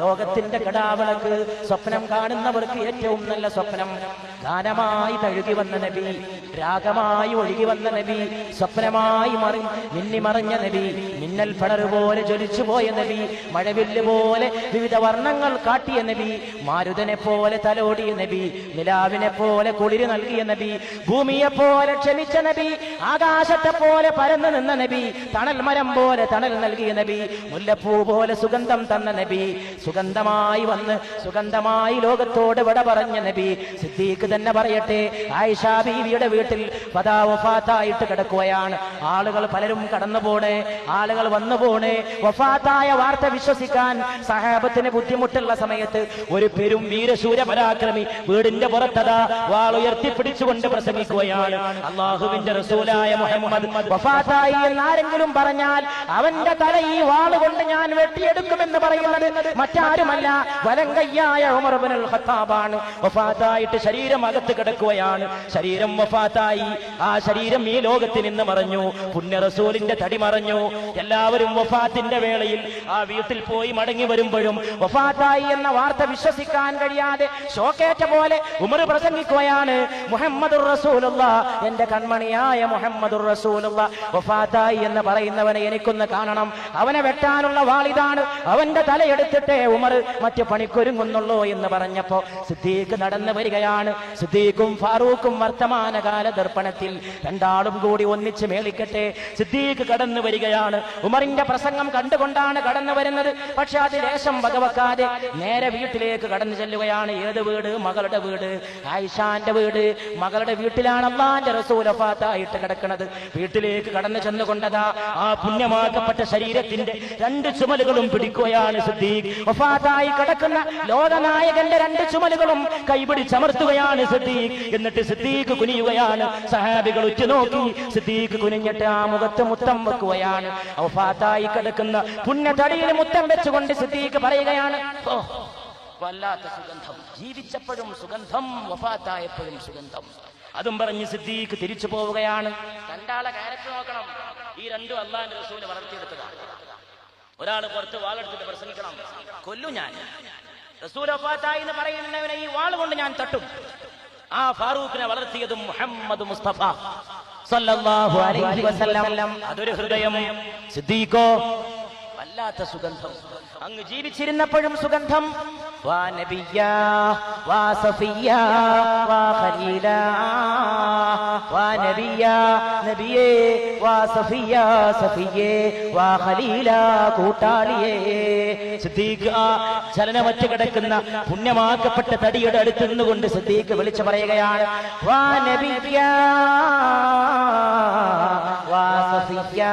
ലോകത്തിന്റെ കടാവിളക്ക്, സ്വപ്നം കാണുന്നവർക്ക് ഏറ്റവും നല്ല സ്വപ്നം. ഗാനമായി തഴുകി വന്ന നബി, രാഗമായി ഒഴുകി വന്ന നബി, സ്വപ്നമായി മിന്നിമറിഞ്ഞ നബി, മിന്നൽ പടർ പോലെ ജ്വലിച്ചുപോയ നബി, മഴവില്ല് പോലെ വിവിധ വർണ്ണങ്ങൾ കാട്ടിയ നബി, മാരുതനെ പോലെ തലോടിയ നബി, നിലാവിനെ പോലെ കുളിര് നൽകിയ നബി, ഭൂമിയെ പോലെ ക്ഷമിച്ച നബി, ആകാശത്തെ പോലെ പരന്നു നിന്ന നബി, തണൽ മരം പോലെ തണൽ നൽകിയ നബി, മുല്ലപ്പൂ പോലെ സുഗന്ധം തന്ന നബി, സുഗന്ധമായി വന്ന് സുഗന്ധമായി ലോകത്തോട് വിട പറഞ്ഞ നബി. സിദ്ദീഖ് തന്നെ പറയട്ടെ, ആയിഷ ബീവിയുടെ വീട്ടിൽ വഫാത്തായിട്ട് കിടക്കുകയാണ്. ആളുകൾ പലരും കടന്നു പോണേ, ആളുകൾ വന്നു പോണേ. വഫാത്തായ വാർത്ത വിശ്വസിക്കാൻ സഹാബത്തിന് ബുദ്ധിമുട്ടുള്ള സമയത്ത് ഒരു പെരും വീരശൂര പരാക്രമി വീടിന്റെ പുറത്തതാ വാളുയർത്തിപ്പിടിച്ചുകൊണ്ട് പ്രസംഗിക്കുകയാണ്. അള്ളാഹുവിന്റെ റസൂലായ മുഹമ്മദ് വഫാത്തായി എന്നാരെങ്കിലും പറഞ്ഞാൽ അവന്റെ തല ഈ വാളുകൊണ്ട് ഞാൻ വെട്ടിയെടുക്കുമെന്ന് പറയുന്നത് മറ്റാരുമല്ല, വലങ്കയ്യായ ഉമർ ഇബ്നുൽ ഖത്താബാണ്. വഫാത്തായിട്ട് ശരീരം അകത്ത് കിടക്കുകയാണ്. ശരീരം വഫാത്തായി, ആ ശരീരം ഈ ലോകത്തിൽ നിന്ന് മറഞ്ഞു. പുണ്യ റസൂലിന്റെ തടി മറഞ്ഞു. എല്ലാവരും വഫാത്തിന്റെ വേളയിൽ ആ വീട്ടിൽ പോയി മടങ്ങി വരുമ്പോഴും വഫാത്തായി എന്ന വാർത്ത വിശ്വസിക്കാൻ കഴിയാതെ ഷോക്കേറ്റ പോലെ ഉമർ പ്രസംഗിക്കുകയാണ്, മുഹമ്മദുർ റസൂലുള്ളാഹ്, എന്റെ കൺമണിയായ മുഹമ്മദുർ റസൂലുള്ളാഹ് വഫാത്തായി എന്ന് പറയുന്നവനെ എനിക്കൊന്ന് കാണണം. അവനെ വെട്ടാനുള്ള വാളിതാണ്, അവന്റെ തലയെടുത്തിട്ടേ ഉമർ മറ്റു പണിക്കൊരുങ്ങുന്നുള്ളൂ എന്ന് പറഞ്ഞപ്പോ സിദ്ദീഖ് നടന്നു വരികയാണ്. സിദ്ദീഖും ഫാറൂഖും വർത്തമാനകാല ദർപ്പണത്തിൽ രണ്ടാളും കൂടി ഒന്നിച്ച് മേളിക്കട്ടെ. സിദ്ദീഖ് കടന്നു വരികയാണ്. ഉമറിന്റെ പ്രസംഗം കണ്ടുകൊണ്ടാണ് കടന്നു വരുന്നത്. പക്ഷെ അത് ലേശം വകവെക്കാതെ നേരെ വീട്ടിലേക്ക് കടന്നു ചെല്ലുകയാണ്. ഏത് വീട്? മകളുടെ വീട്, ആയിഷാന്റെ വീട്. മകളുടെ വീട്ടിലാണ് അല്ലാഹുവിന്റെ റസൂൽ വഫാത്തായിട്ട് കിടക്കുന്നത്. വീട്ടിലേക്ക് കടന്നു ചെന്നുകൊണ്ടതാ ആ പുണ്യമാക്കപ്പെട്ട ശരീരത്തിന്റെ രണ്ട് ചുമലുകളും പിടിക്കുകയാണ് സിദ്ദീഖ്. വഫാത്തായി കിടക്കുന്ന ലോകനായകന്റെ രണ്ട് ചുമലുകളും കൈപിടിച്ചമർത്തുകയാണ് സിദ്ദീഖ്. എന്നിട്ട് സിദ്ദീഖ് കുനിയുകയാണ്. സഹാബികൾ ഉറ്റുനോക്കി. സിദ്ദീഖ് കുനിഞ്ഞിട്ട് ആ മുഖത്ത് മുത്തം വെക്കുകയാണ്. വഫാത്തായി കിടക്കുന്ന പുണ്യതടിയിൽ മുത്തം വെച്ചുകൊണ്ട് സിദ്ദീഖ് പറയുകയാണ്, ഓ വല്ലാത്ത സുഗന്ധം, ജീവിച്ചപ്പോഴും സുഗന്ധം, വഫാത്തായപ്പോഴും സുഗന്ധം. അതും പറഞ്ഞ് സിദ്ദീഖ് തിരിച്ചു പോവുകയാണ്. രണ്ടാളെ ക്യാരക്ടർ നോക്കണം. ഈ രണ്ടും അല്ലാഹുവിന്റെ റസൂൽ വളർത്തിയെടുത്തതാണ്. ഒരാൾ പുറത്ത് വാളെടുത്തിട്ട് പ്രസംഗിക്കണം, കൊല്ലും ഞാൻ, റസൂൽ വഫാത്തായി എന്ന് പറയുന്നവനെ ഈ വാൾ കൊണ്ട് ഞാൻ തട്ടും. ആ ഫാറൂഖിനെ വളർത്തിയതും മുഹമ്മദ് മുസ്തഫ സല്ലല്ലാഹു അലൈഹി വസല്ലം. അതൊരു ഹൃദയം. സിദ്ദീഖോ വല്ലാത്ത സുഗന്ധം, അങ്ങ് ജീവിച്ചിരുന്നപ്പോഴും സുഗന്ധം. വാ നബിയാ വാ സഫിയാ വാ ഖലീലാ, വാ നബിയാ നബിയേ, വാ സഫിയാ സഫിയേ, വാ ഖലീലാ കൂട്ടാളിയേ. സിദ്ദീഖ് ആ ചലനമറ്റ് കിടക്കുന്ന പുണ്യമാക്കപ്പെട്ട തടിയുടെ അടുത്ത് നിന്നുകൊണ്ട് സിദ്ദീഖ് വിളിച്ചു പറയുകയാണ്, വാ നബിയാ വാ സഫിയാ